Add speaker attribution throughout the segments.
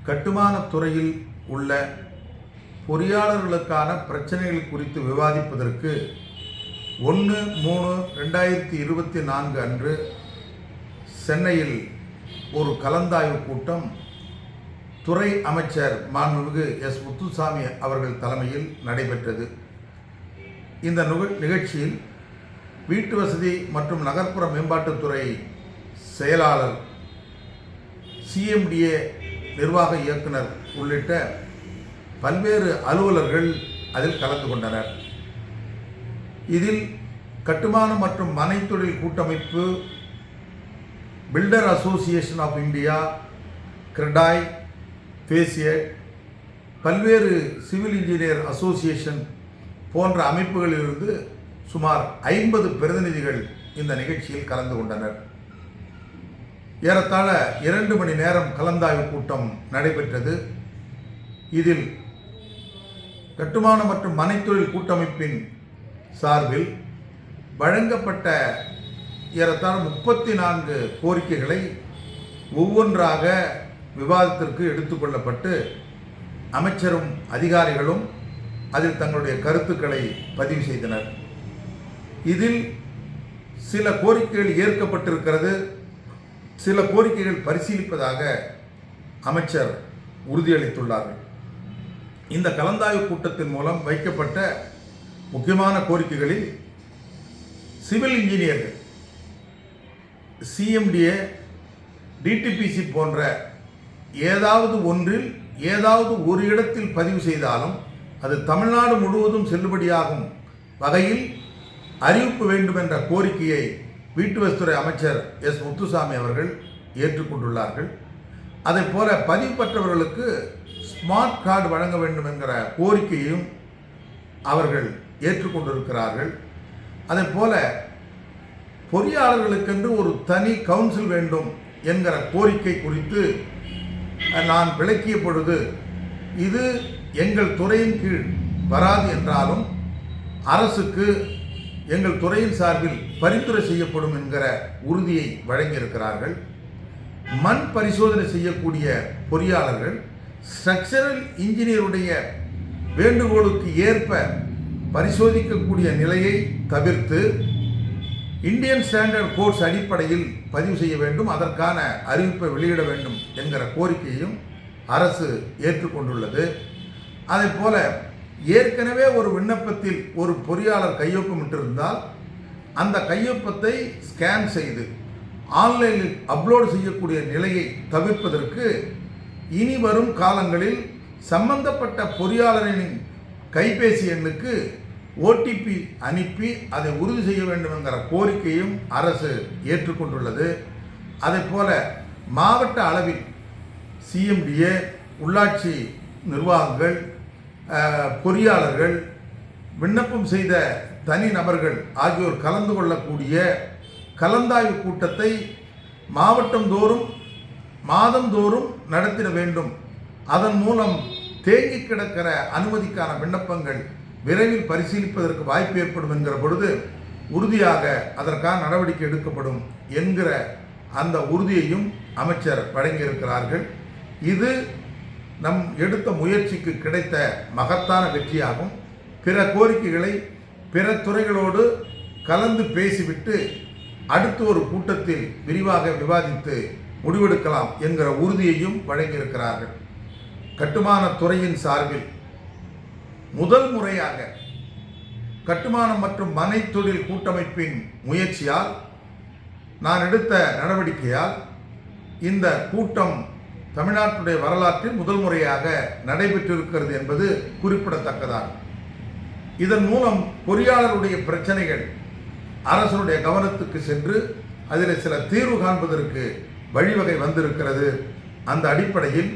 Speaker 1: கட்டுமானத் துறையில் உள்ள பொறியாளர்களுக்கான பிரச்சனைகள் குறித்து விவாதிப்பதற்கு 1/3/2024 அன்று சென்னையில் ஒரு கலந்தாய்வு கூட்டம் துறை அமைச்சர் மாண்புமிகு எஸ். முத்துசாமி அவர்கள் தலைமையில் நடைபெற்றது. இந்த நிகழ்ச்சியில் வீட்டு வசதி மற்றும் நகர்ப்புற மேம்பாட்டுத்துறை செயலாளர், CMDA நிர்வாக இயக்குனர் உள்ளிட்ட பல்வேறு அலுவலர்கள் அதில் கலந்து கொண்டனர். இதில் கட்டுமானம் மற்றும் மனைத்தொழில் கூட்டமைப்பு, builder association of India, CREDAI, ஃபேசியட், பல்வேறு சிவில் இன்ஜினியர் அசோசியேஷன் போன்ற அமைப்புகளிலிருந்து சுமார் 50 பிரதிநிதிகள் இந்த நிகழ்ச்சியில் கலந்து கொண்டனர். ஏறத்தாழ 2 மணி நேரம் கலந்தாய்வு கூட்டம் நடைபெற்றது. இதில் கட்டுமானம் மற்றும் மனைத்தொழில் கூட்டமைப்பின் சார்பில் வழங்கப்பட்ட ஏறத்தாழ 34 கோரிக்கைகளை ஒவ்வொன்றாக விவாதத்திற்கு எடுத்துக்கொள்ளப்பட்டு அமைச்சரும் அதிகாரிகளும் அதில் தங்களுடைய கருத்துக்களை பதிவு செய்தனர். இதில் சில கோரிக்கைகள் ஏற்கப்பட்டிருக்கிறது, சில கோரிக்கைகள் பரிசீலிப்பதாக அமைச்சர் உறுதியளித்துள்ளார்கள். இந்த கலந்தாய்வு கூட்டத்தின் மூலம் வைக்கப்பட்ட முக்கியமான கோரிக்கைகளில் சிவில் இன்ஜினியர்கள், CMDA, DTPC போன்ற ஏதாவது ஒன்றில் ஏதாவது ஒரு இடத்தில் பதிவு செய்தாலும் அது தமிழ்நாடு முழுவதும் செல்லுபடியாகும் வகையில் அறிவிப்பு வேண்டும் என்ற கோரிக்கையை வீட்டு வசதித்துறை அமைச்சர் எஸ். முத்துசாமி அவர்கள் ஏற்றுக்கொண்டுள்ளார்கள். அதே போல பதிவு பெற்றவர்களுக்கு ஸ்மார்ட் கார்டு வழங்க வேண்டும் என்கிற கோரிக்கையையும் அவர்கள் ஏற்றுக்கொண்டிருக்கிறார்கள். அதே போல பொறியாளர்களுக்கென்று ஒரு தனி கவுன்சில் வேண்டும் என்கிற கோரிக்கை குறித்து நான் விளக்கிய பொழுது, இது எங்கள் துறையின் கீழ் வராது என்றாலும் அரசுக்கு எங்கள் துறையின் சார்பில் பரிந்துரை செய்யப்படும் என்கிற உறுதியை வழங்கியிருக்கிறார்கள். மண் பரிசோதனை செய்யக்கூடிய பொறியாளர்கள் ஸ்ட்ரக்சரல் இன்ஜினியருடைய வேண்டுகோளுக்கு ஏற்ப பரிசோதிக்கக்கூடிய நிலையை தவிர்த்து இந்தியன் ஸ்டாண்டர்ட் கோர்ஸ் அடிப்படையில் பதிவு செய்ய வேண்டும், அதற்கான அறிவிப்பை வெளியிட வேண்டும் என்கிற கோரிக்கையும் அரசு ஏற்றுக்கொண்டுள்ளது. அதே போல ஏற்கனவே ஒரு விண்ணப்பத்தில் ஒரு பொறியாளர் கையொப்பமிட்டிருந்தால் அந்த கையொப்பத்தை ஸ்கேன் செய்து ஆன்லைனில் அப்லோடு செய்யக்கூடிய நிலையை தவிர்ப்பதற்கு இனி வரும் காலங்களில் சம்பந்தப்பட்ட பொறியாளரின் கைபேசி எண்ணுக்கு OTP அனுப்பி அதை உறுதி செய்ய வேண்டும் என்கிற கோரிக்கையும் அரசு ஏற்றுக்கொண்டுள்ளது. அதே போல மாவட்ட அளவில் CMDA, உள்ளாட்சி நிர்வாகங்கள், பொறியாளர்கள், விண்ணப்பம் செய்த தனி நபர்கள் ஆகியோர் கலந்து கொள்ளக்கூடிய கலந்தாய்வு கூட்டத்தை மாவட்டந்தோறும் மாதந்தோறும் நடத்திட வேண்டும். அதன் மூலம் தேங்கி கிடக்கிற அனுமதிக்கான விண்ணப்பங்கள் விரைவில் பரிசீலிப்பதற்கு வாய்ப்பு ஏற்படும் என்கிற பொழுது உறுதியாக அதற்கான நடவடிக்கை எடுக்கப்படும் என்கிற அந்த உறுதியையும் அமைச்சர் வழங்கியிருக்கிறார்கள். இது நம் எடுத்த முயற்சிக்கு கிடைத்த மகத்தான வெற்றியாகும். பிற கோரிக்கைகளை பிற துறைகளோடு கலந்து பேசிவிட்டு அடுத்த ஒரு கூட்டத்தில் விரிவாக விவாதித்து முடிவெடுக்கலாம் என்கிற உறுதியையும் வழங்கியிருக்கிறார்கள். கட்டுமானத் துறையின் சார்பில் முதல் முறையாக கட்டுமானம் மற்றும் மனைத்தொழில் கூட்டமைப்பின் முயற்சியால், நான் எடுத்த நடவடிக்கையால் இந்த கூட்டம் தமிழ்நாட்டுடைய வரலாற்றில் முதல் முறையாக நடைபெற்றிருக்கிறது என்பது குறிப்பிடத்தக்கதாகும். இதன் மூலம் பொறியாளருடைய பிரச்சனைகள் அரசுடைய கவனத்துக்கு சென்று அதில் சில தீர்வு காண்பதற்கு வழிவகை வந்திருக்கிறது. அந்த அடிப்படையில்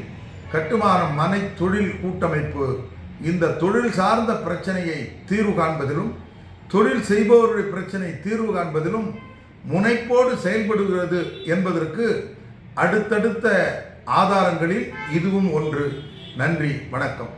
Speaker 1: கட்டுமானம் மனை தொழில் கூட்டமைப்பு இந்த தொழில் சார்ந்த பிரச்சனையை தீர்வு காண்பதிலும் தொழில் செய்பவருடைய பிரச்சனை தீர்வு காண்பதிலும் முனைப்போடு செயல்படுகிறது என்பதற்கு அடுத்தடுத்த ஆதாரங்களில் இதுவும் ஒன்று. நன்றி, வணக்கம்.